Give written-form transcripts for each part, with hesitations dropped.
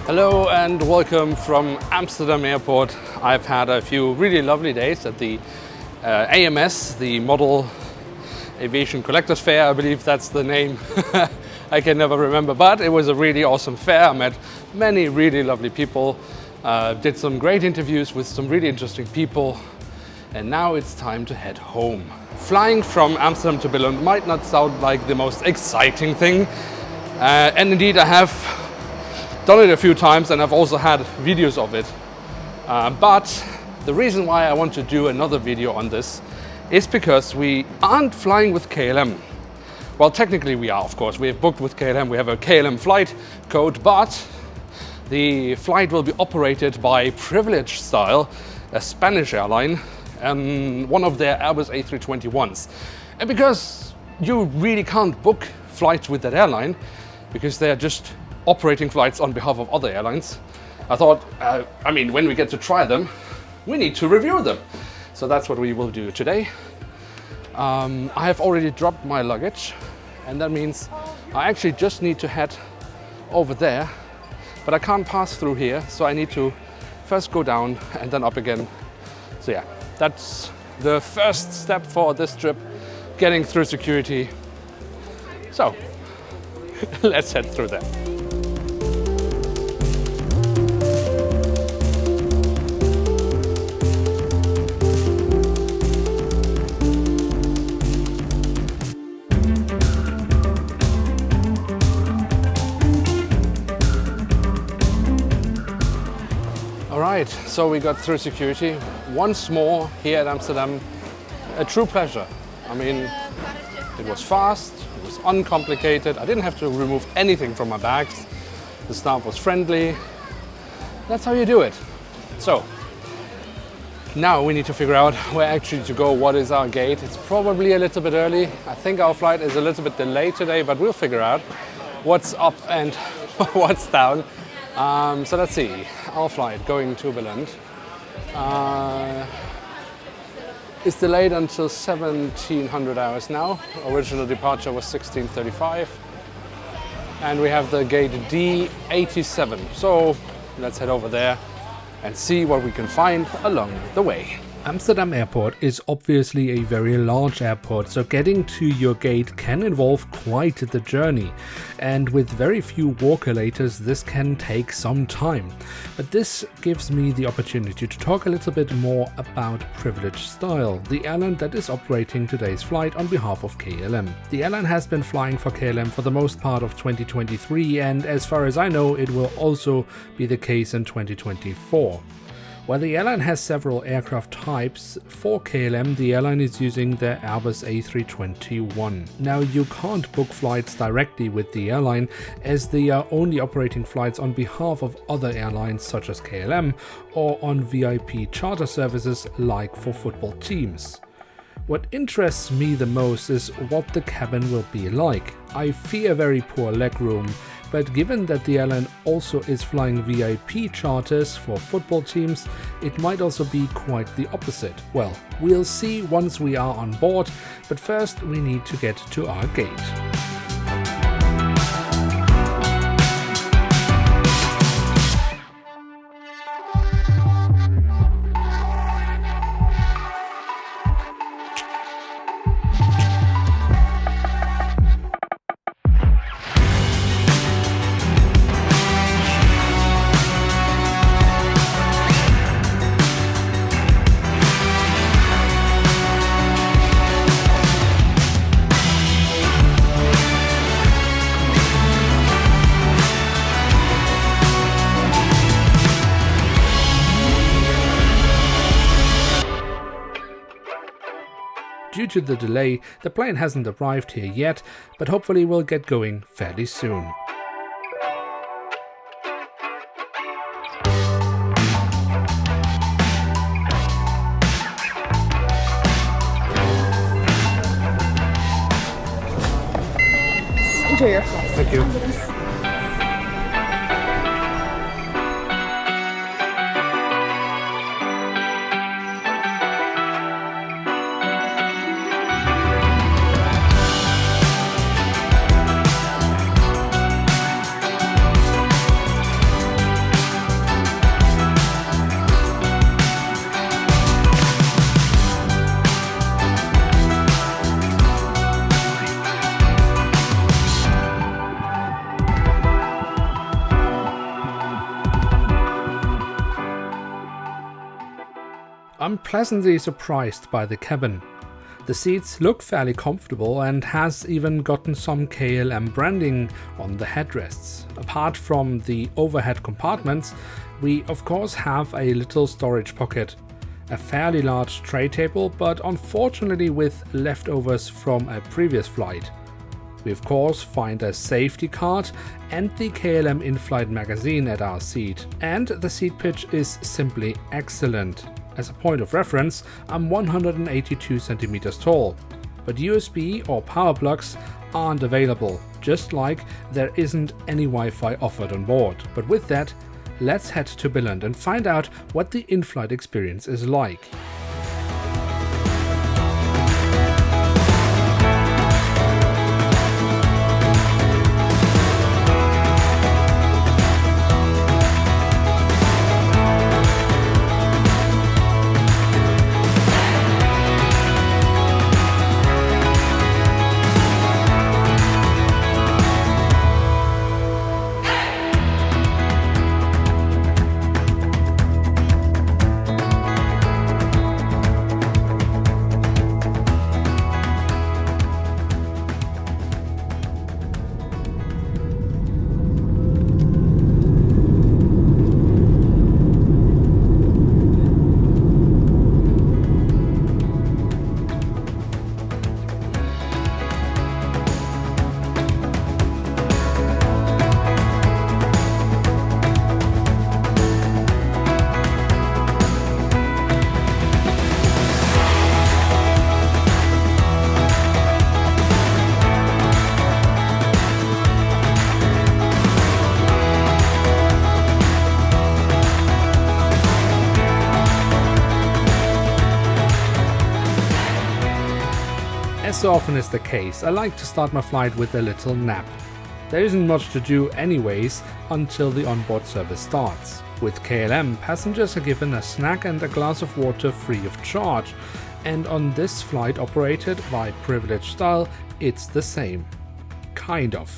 Hello and welcome from Amsterdam airport. I've had a few really lovely days at the AMS, the Model Aviation Collectors Fair, I believe that's the name. I can never remember, but it was a really awesome fair. I met many really lovely people, did some great interviews with some really interesting people, and now it's time to head home. Flying from Amsterdam to Billund might not sound like the most exciting thing, and indeed I have done it a few times and I've also had videos of it. But the reason why I want to do another video on this is because we aren't flying with KLM. Well, technically we are, of course. We have booked with KLM, we have a KLM flight code, but the flight will be operated by Privilege Style, a Spanish airline, and one of their Airbus A321s. And because you really can't book flights with that airline, because they're just operating flights on behalf of other airlines, I thought, when we get to try them, we need to review them. So that's what we will do today. I have already dropped my luggage, and that means I actually just need to head over there, but I can't pass through here, so I need to first go down and then up again. So yeah, that's the first step for this trip, getting through security. So let's head through there. Alright, so we got through security once more here at Amsterdam. A true pleasure. I mean, it was fast, it was uncomplicated. I didn't have to remove anything from my bags. The staff was friendly. That's how you do it. So, now we need to figure out where actually to go. What is our gate? It's probably a little bit early. I think our flight is a little bit delayed today, but we'll figure out what's up and what's down. So let's see, our flight going to Billund is delayed until 1700 hours now. Original departure was 16:35, and we have the gate D87. So let's head over there and see what we can find along the way. Amsterdam Airport is obviously a very large airport, so getting to your gate can involve quite the journey, and with very few walk-elators this can take some time. But this gives me the opportunity to talk a little bit more about Privilege Style, the airline that is operating today's flight on behalf of KLM. The airline has been flying for KLM for the most part of 2023, and as far as I know it will also be the case in 2024. While the airline has several aircraft types, for KLM the airline is using their Airbus A321. Now you can't book flights directly with the airline, as they are only operating flights on behalf of other airlines such as KLM, or on VIP charter services like for football teams. What interests me the most is what the cabin will be like. I fear very poor legroom, but given that the airline also is flying VIP charters for football teams, it might also be quite the opposite. Well, we'll see once we are on board, but first we need to get to our gate. Due to the delay, the plane hasn't arrived here yet, but hopefully we'll get going fairly soon. Enjoy your flight. Thank you. I'm pleasantly surprised by the cabin. The seats look fairly comfortable and has even gotten some KLM branding on the headrests. Apart from the overhead compartments, we of course have a little storage pocket, a fairly large tray table, but unfortunately with leftovers from a previous flight. We of course find a safety card and the KLM in-flight magazine at our seat, and the seat pitch is simply excellent. As a point of reference, I'm 182 centimeters tall, but USB or power plugs aren't available, just like there isn't any Wi-Fi offered on board. But with that, let's head to Billund and find out what the in-flight experience is like. As so often is the case, I like to start my flight with a little nap. There isn't much to do anyways until the onboard service starts. With KLM, passengers are given a snack and a glass of water free of charge, and on this flight operated by Privilege Style, it's the same. Kind of.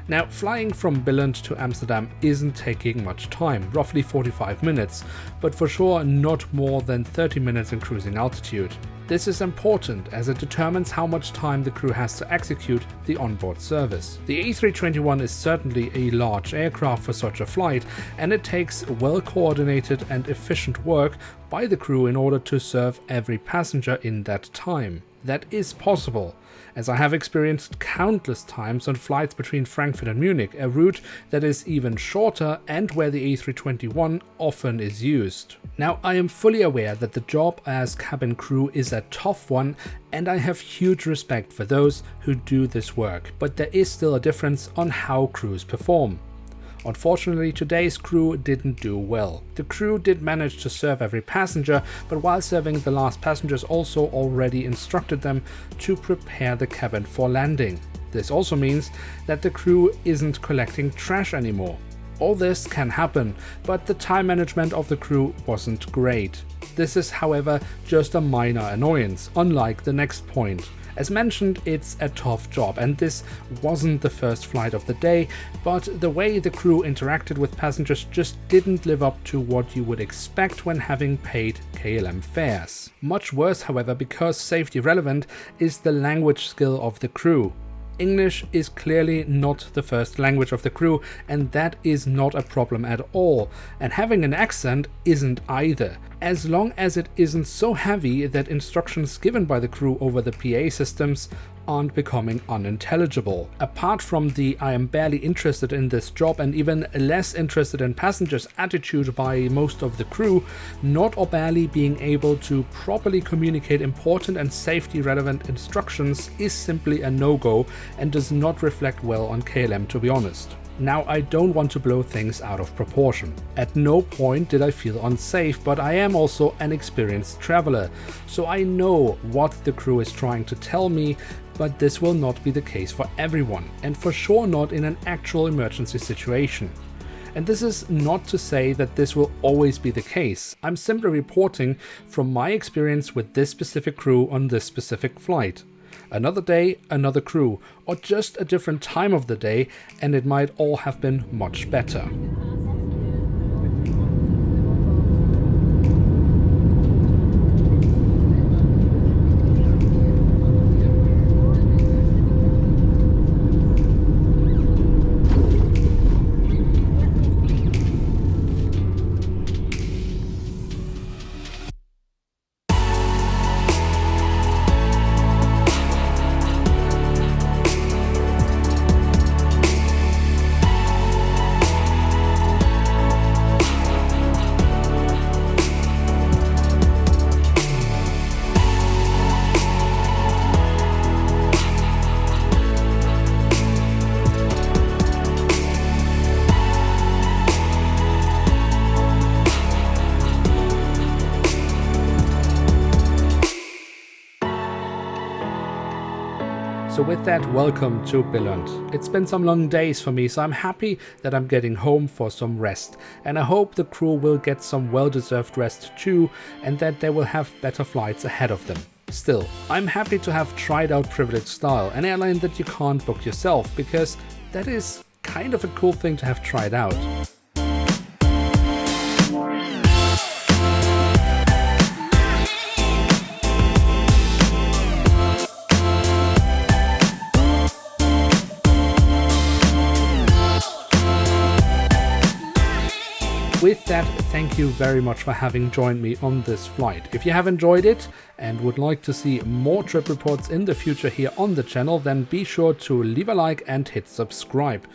Now, flying from Billund to Amsterdam isn't taking much time, roughly 45 minutes, but for sure not more than 30 minutes in cruising altitude. This is important as it determines how much time the crew has to execute the onboard service. The A321 is certainly a large aircraft for such a flight, and it takes well-coordinated and efficient work by the crew in order to serve every passenger in that time. That is possible, as I have experienced countless times on flights between Frankfurt and Munich, a route that is even shorter and where the A321 often is used. Now, I am fully aware that the job as cabin crew is a tough one, and I have huge respect for those who do this work, but there is still a difference on how crews perform. Unfortunately, today's crew didn't do well. The crew did manage to serve every passenger, but while serving the last passengers also already instructed them to prepare the cabin for landing. This also means that the crew isn't collecting trash anymore. All this can happen, but the time management of the crew wasn't great. This is, however, just a minor annoyance, unlike the next point. As mentioned, it's a tough job, and this wasn't the first flight of the day, but the way the crew interacted with passengers just didn't live up to what you would expect when having paid KLM fares. Much worse, however, because safety relevant, is the language skill of the crew. English is clearly not the first language of the crew, and that is not a problem at all, and having an accent isn't either, as long as it isn't so heavy that instructions given by the crew over the PA systems aren't becoming unintelligible. Apart from the "I am barely interested in this job" and even less interested in passengers attitude by most of the crew, not or barely being able to properly communicate important and safety relevant instructions is simply a no-go and does not reflect well on KLM, to be honest. Now, I don't want to blow things out of proportion. At no point did I feel unsafe, but I am also an experienced traveler, so I know what the crew is trying to tell me, but this will not be the case for everyone, and for sure not in an actual emergency situation. And this is not to say that this will always be the case. I'm simply reporting from my experience with this specific crew on this specific flight. Another day, another crew, or just a different time of the day, and it might all have been much better. with that, welcome to Billund. It's been some long days for me, so I'm happy that I'm getting home for some rest. And I hope the crew will get some well-deserved rest too, and that they will have better flights ahead of them. Still, I'm happy to have tried out Privileged Style, an airline that you can't book yourself, because that is kind of a cool thing to have tried out. With that, thank you very much for having joined me on this flight. If you have enjoyed it and would like to see more trip reports in the future here on the channel, then be sure to leave a like and hit subscribe.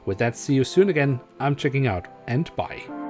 With that, see you soon again. I'm checking out, and bye.